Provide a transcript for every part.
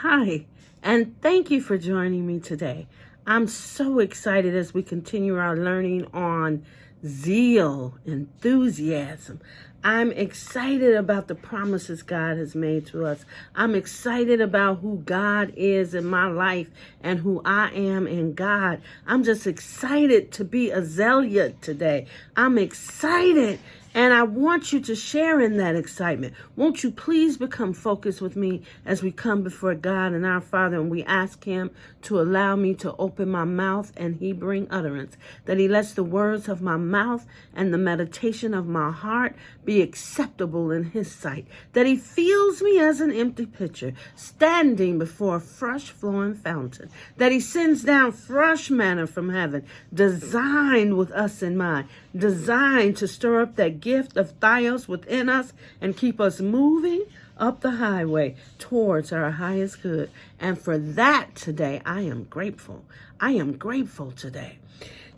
Hi, and thank you for joining me today. I'm so excited as we continue our learning on zeal, enthusiasm. I'm excited about the promises God has made to us. I'm excited about who God is in my life and who I am in God. I'm just excited to be a zealot today. I'm excited. And I want you to share in that excitement. Won't you please become focused with me as we come before God and our Father and we ask Him to allow me to open my mouth and He bring utterance. That He lets the words of my mouth and the meditation of my heart be acceptable in His sight. That He fills me as an empty pitcher, standing before a fresh flowing fountain. That He sends down fresh manna from heaven, designed with us in mind, designed to stir up that gift of Theos within us and keep us moving up the highway towards our highest good. And for that today, I am grateful. I am grateful today.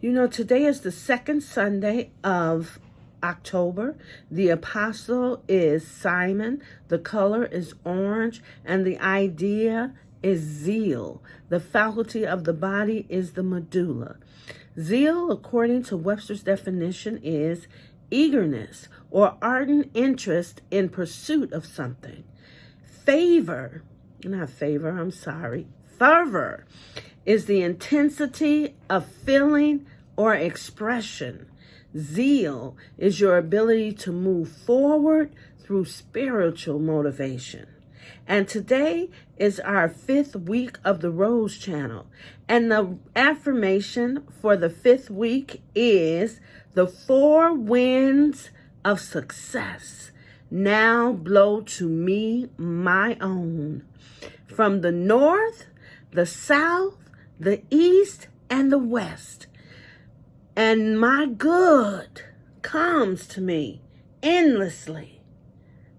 You know, today is the second Sunday of October. The apostle is Simon. The color is orange. And the idea is zeal. The faculty of the body is the medulla. Zeal, according to Webster's definition, is eagerness or ardent interest in pursuit of something. Fervor is the intensity of feeling or expression. Zeal is your ability to move forward through spiritual motivation. And today is our 5th week of the Rose Channel. And the affirmation for the 5th week is the 4 winds of success now blow to me my own. From the north, the south, the east, and the west. And my good comes to me endlessly.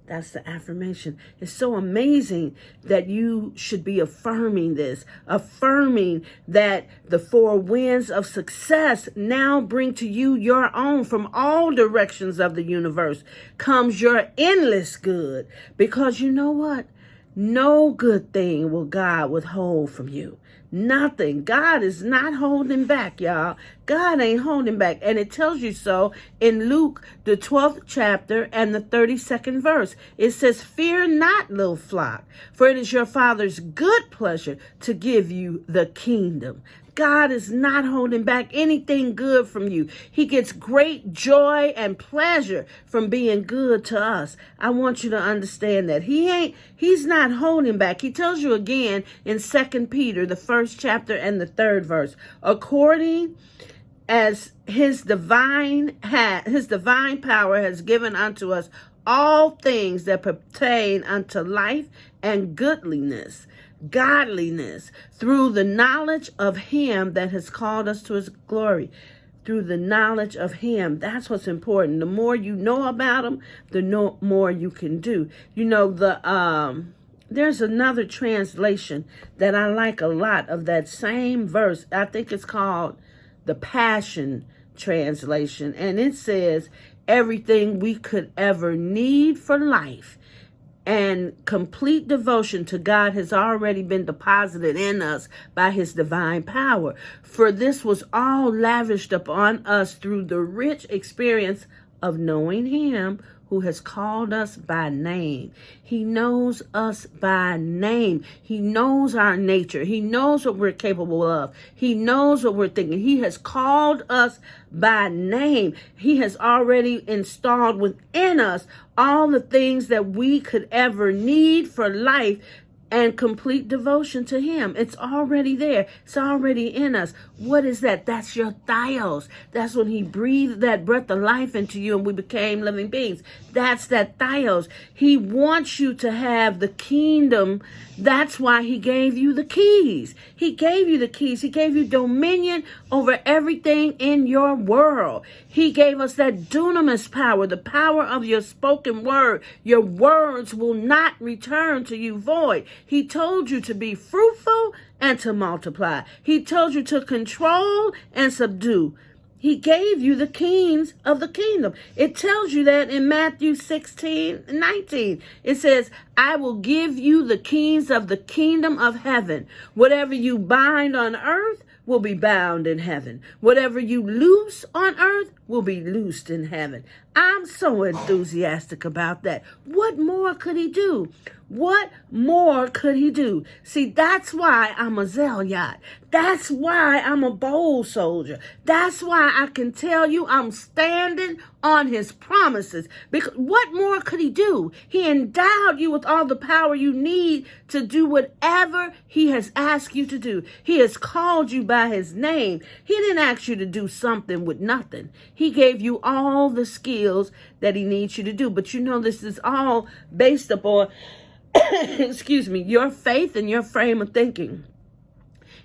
That's the affirmation. It's so amazing that you should be affirming this, affirming that the 4 winds of success now bring to you your own. From all directions of the universe comes your endless good. Because you know what? No good thing will God withhold from you. Nothing. God is not holding back, y'all. God ain't holding back. And it tells you so in Luke, the 12th chapter and the 32nd verse. It says, "Fear not, little flock, for it is your Father's good pleasure to give you the kingdom." God is not holding back anything good from you. He gets great joy and pleasure from being good to us. I want you to understand that he's not holding back. He tells you again in 2 Peter, the 1st chapter and the 3rd verse, according as his divine power has given unto us all things that pertain unto life and godliness, through the knowledge of Him that has called us to His glory. Through the knowledge of Him. That's what's important. The more you know about Him, the more you can do. You know, there's another translation that I like a lot of that same verse. I think it's called the Passion Translation. And it says, everything we could ever need for life and complete devotion to God has already been deposited in us by His divine power. For this was all lavished upon us through the rich experience of knowing Him who has called us by name. He knows us by name. He knows our nature. He knows what we're capable of. He knows what we're thinking. He has called us by name. He has already installed within us all the things that we could ever need for life and complete devotion to Him. It's already there. It's already in us. What is that? That's your Theos. That's when He breathed that breath of life into you and we became living beings. That's that Theos. He wants you to have the kingdom. That's why He gave you the keys. He gave you the keys. He gave you dominion over everything in your world. He gave us that dunamis power, the power of your spoken word. Your words will not return to you void. He told you to be fruitful and to multiply. He told you to control and subdue. He gave you the keys of the kingdom. It tells you that in Matthew 16:19. It says, I will give you the keys of the kingdom of heaven. Whatever you bind on earth will be bound in heaven. Whatever you loose on earth will be loosed in heaven. I'm so enthusiastic about that. What more could he do? What more could he do? See, that's why I'm a zealot. That's why I'm a bold soldier. That's why I can tell you I'm standing on his promises. Because what more could he do? He endowed you with all the power you need to do whatever he has asked you to do. He has called you by his name. He didn't ask you to do something with nothing. He gave you all the skills that he needs you to do. But you know, this is all based upon your faith and your frame of thinking.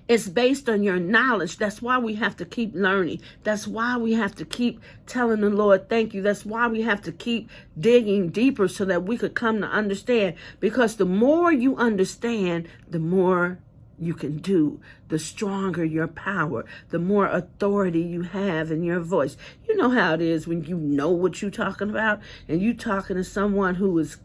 It's based on your knowledge. That's why we have to keep learning. That's why we have to keep telling the Lord, thank you. That's why we have to keep digging deeper so that we could come to understand. Because the more you understand, the more you can do, the stronger your power, the more authority you have in your voice. You know how it is when you know what you're talking about and you talking to someone who is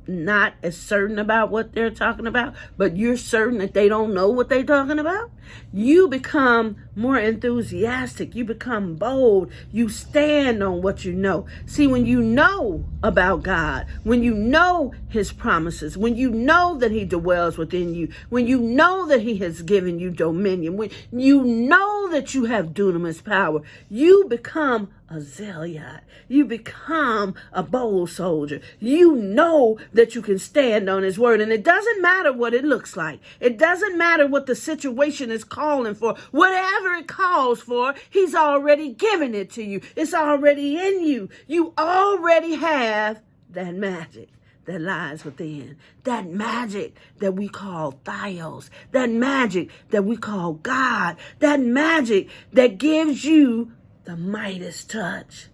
not as certain about what they're talking about, but you're certain that they don't know what they're talking about. You become more enthusiastic. You become bold. You stand on what you know. See, when you know about God, when you know his promises, when you know that he dwells within you, when you know that he has given you dominion, when you know that you have dunamis power, you become a zealot. You become a bold soldier. You know that you can stand on his word. And it doesn't matter what it looks like. It doesn't matter what the situation is calling for. Whatever it calls for, he's already given it to you. It's already in you. You already have that magic that lies within. That magic that we call Theos. That magic that we call God. That magic that gives you the Midas touch.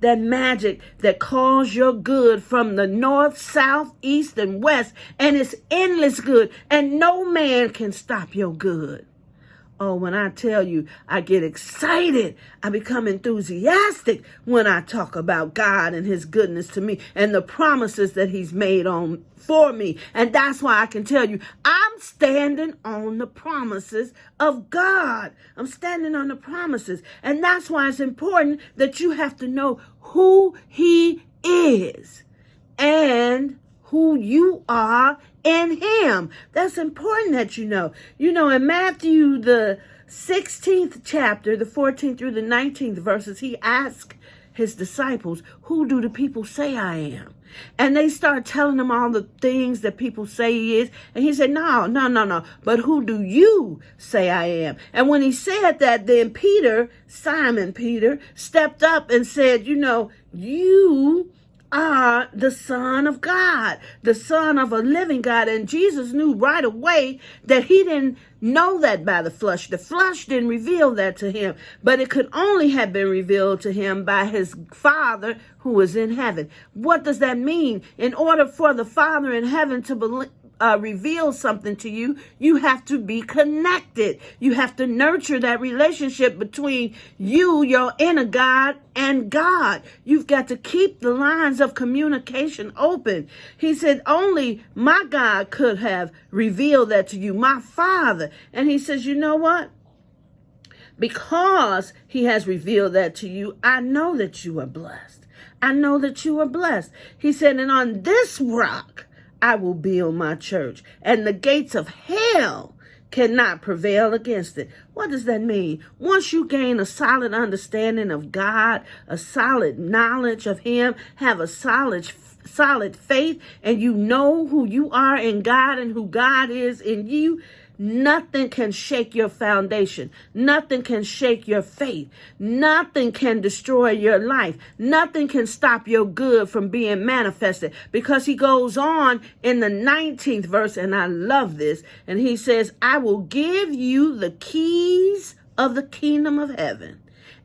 That magic that calls your good from the north, south, east, and west. And it's endless good. And no man can stop your good. Oh, when I tell you, I get excited. I become enthusiastic when I talk about God and his goodness to me and the promises that he's made on for me. And that's why I can tell you, I'm standing on the promises of God. I'm standing on the promises. And that's why it's important that you have to know who he is and who you are in him. That's important that you know. You know, in Matthew, the 16th chapter, the 14th through the 19th verses, he asked his disciples, who do the people say I am? And they start telling him all the things that people say he is. And he said, no. But who do you say I am? And when he said that, then Simon Peter, stepped up and said, you are the Son of God, the Son of a living God. And Jesus knew right away that he didn't know that by the flesh. The flesh didn't reveal that to him, but it could only have been revealed to him by his Father who is in heaven. What does that mean? In order for the Father in heaven to reveal something to you, you have to be connected. You have to nurture that relationship between you, your inner God, and God. You've got to keep the lines of communication open. He said, only my God could have revealed that to you, my Father. And he says, you know what? Because he has revealed that to you, I know that you are blessed. I know that you are blessed. He said, and on this rock, I will build my church, and the gates of hell cannot prevail against it. What does that mean? Once you gain a solid understanding of God, a solid knowledge of him, have a solid faith, and you know who you are in God and who God is in you, nothing can shake your foundation. Nothing can shake your faith. Nothing can destroy your life. Nothing can stop your good from being manifested. Because he goes on in the 19th verse, and I love this, and he says, I will give you the keys of the kingdom of heaven,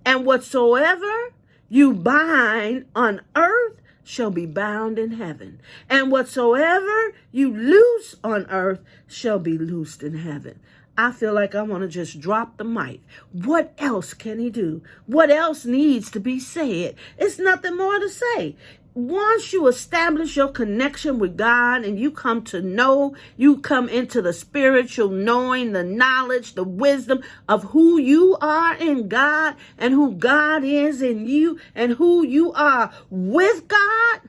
and whatsoever you bind on earth shall be bound in heaven, and whatsoever you loose on earth shall be loosed in heaven. I feel like I want to just drop the mic. What else can he do? What else needs to be said? It's nothing more to say. Once you establish your connection with God and you come to know, you come into the spiritual knowing, the knowledge, the wisdom of who you are in God and who God is in you and who you are with God,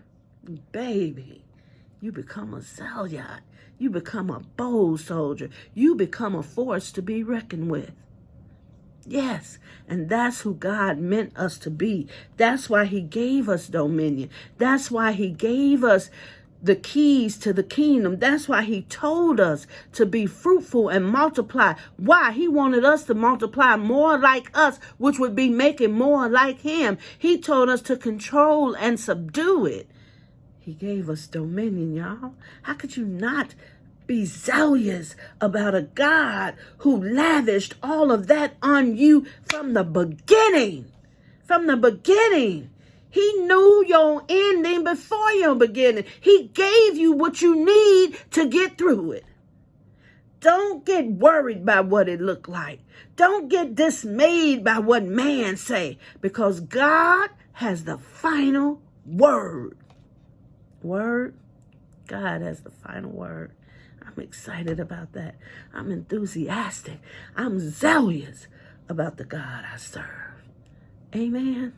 baby, you become a Zealot. You become a bold soldier. You become a force to be reckoned with. Yes, and that's who God meant us to be. That's why he gave us dominion. That's why he gave us the keys to the kingdom. That's why he told us to be fruitful and multiply. Why? He wanted us to multiply more like us, which would be making more like him. He told us to control and subdue it. He gave us dominion, y'all. How could you not be zealous about a God who lavished all of that on you from the beginning? From the beginning. He knew your ending before your beginning. He gave you what you need to get through it. Don't get worried by what it looked like. Don't get dismayed by what man say, because God has the final word. God has the final word. I'm excited about that. I'm enthusiastic. I'm zealous about the God I serve. Amen.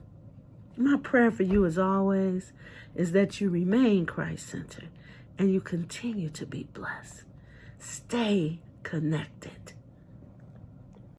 My prayer for you, as always, is that you remain Christ-centered and you continue to be blessed. Stay connected.